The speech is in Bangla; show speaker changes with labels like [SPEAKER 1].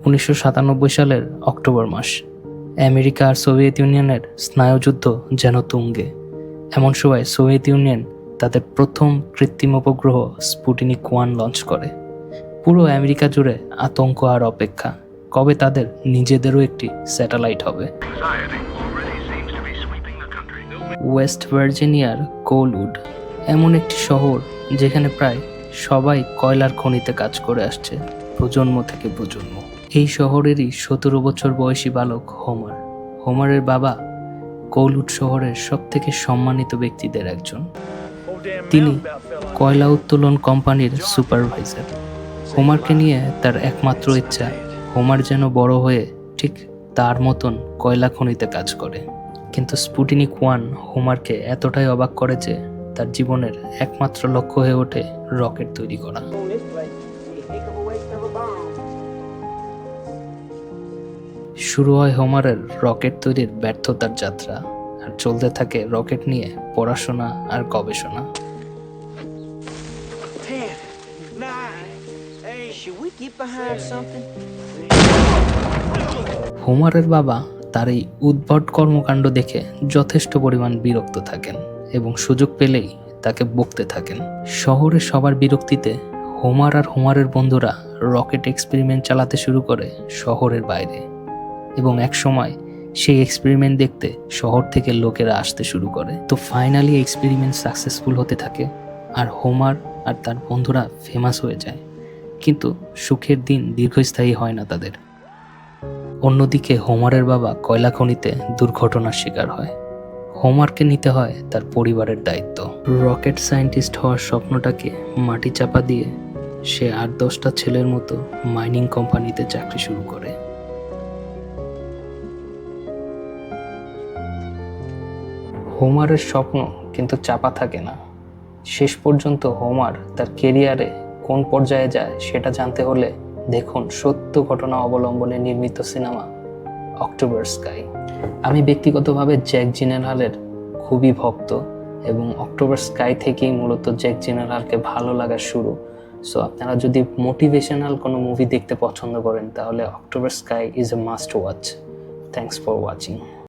[SPEAKER 1] 1997 সালের অক্টোবর মাস। আমেরিকা আর সোভিয়েত ইউনিয়নের স্নায়ুযুদ্ধ যেন তুঙ্গে। এমন সময় সোভিয়েত ইউনিয়ন তাদের প্রথম কৃত্রিম উপগ্রহ স্পুটনিক 1 লঞ্চ করে। পুরো আমেরিকা জুড়ে আতঙ্ক আর অপেক্ষা, কবে তাদের নিজেদেরও একটি স্যাটেলাইট হবে। ওয়েস্ট ভার্জিনিয়ার কোলউড এমন একটি শহর যেখানে প্রায় সবাই কয়লার খনিতে কাজ করে আসছে প্রজন্ম থেকে প্রজন্ম। এই শহরেরই 17 বছর বয়সী বালক হোমারের বাবা কোলউড শহরের সবথেকে সম্মানিত ব্যক্তিদের একজন। তিনি কয়লা উত্তোলন কোম্পানির সুপারভাইজার। হোমারকে নিয়ে তার একমাত্র ইচ্ছা হোমার যেন বড় হয়ে ঠিক তার মতন কয়লা খনিতে কাজ করে। কিন্তু স্পুটনিক 1 হোমারকে এতটাই অবাক করে যে তার জীবনের একমাত্র লক্ষ্য হয়ে ওঠে রকেট তৈরি করা। শুরু হয় হোমারের রকেট তৈরির ব্যর্থতার যাত্রা, আর চলতে থাকে রকেট নিয়ে পড়াশোনা আর গবেষণা। হোমারের বাবা তার এই উদ্ভট কর্মকাণ্ড দেখে যথেষ্ট পরিমাণ বিরক্ত থাকেন এবং সুযোগ পেলেই তাকে বকতে থাকেন। শহরের সবার বিরক্তিতে হোমার আর হোমারের বন্ধুরা রকেট এক্সপেরিমেন্ট চালাতে শুরু করে শহরের বাইরে, এবং এক সময় সেই এক্সপেরিমেন্ট দেখতে শহর থেকে লোকেরা আসতে শুরু করে। তো ফাইনালি এক্সপেরিমেন্ট সাকসেসফুল হতে থাকে আর হোমার আর তার বন্ধুরা ফেমাস হয়ে যায়। কিন্তু সুখের দিন দীর্ঘস্থায়ী হয় না তাদের। অন্যদিকে হোমারের বাবা কয়লা খনিতে দুর্ঘটনার শিকার হয়। হোমারকে নিতে হয় তার পরিবারের দায়িত্ব। রকেট সায়েন্টিস্ট হওয়ার স্বপ্নটাকে মাটি চাপা দিয়ে সে 8-10টা ছেলের মতো মাইনিং কোম্পানিতে চাকরি শুরু করে। হোমারের স্বপ্ন কিন্তু চাপা থাকে না। শেষ পর্যন্ত হোমার তার কেরিয়ারে কোন পর্যায়ে যায় সেটা জানতে হলে দেখুন সত্য ঘটনা অবলম্বনে নির্মিত সিনেমা অক্টোবর স্কাই। আমি ব্যক্তিগতভাবে জ্যাক জিলেনহলের খুবই ভক্ত এবং অক্টোবর স্কাই থেকেই মূলত জ্যাক জিলেনহলকে ভালো লাগার শুরু। সো আপনারা যদি মোটিভেশনাল কোনো মুভি দেখতে পছন্দ করেন তাহলে October sky is a must watch. Thanks for watching.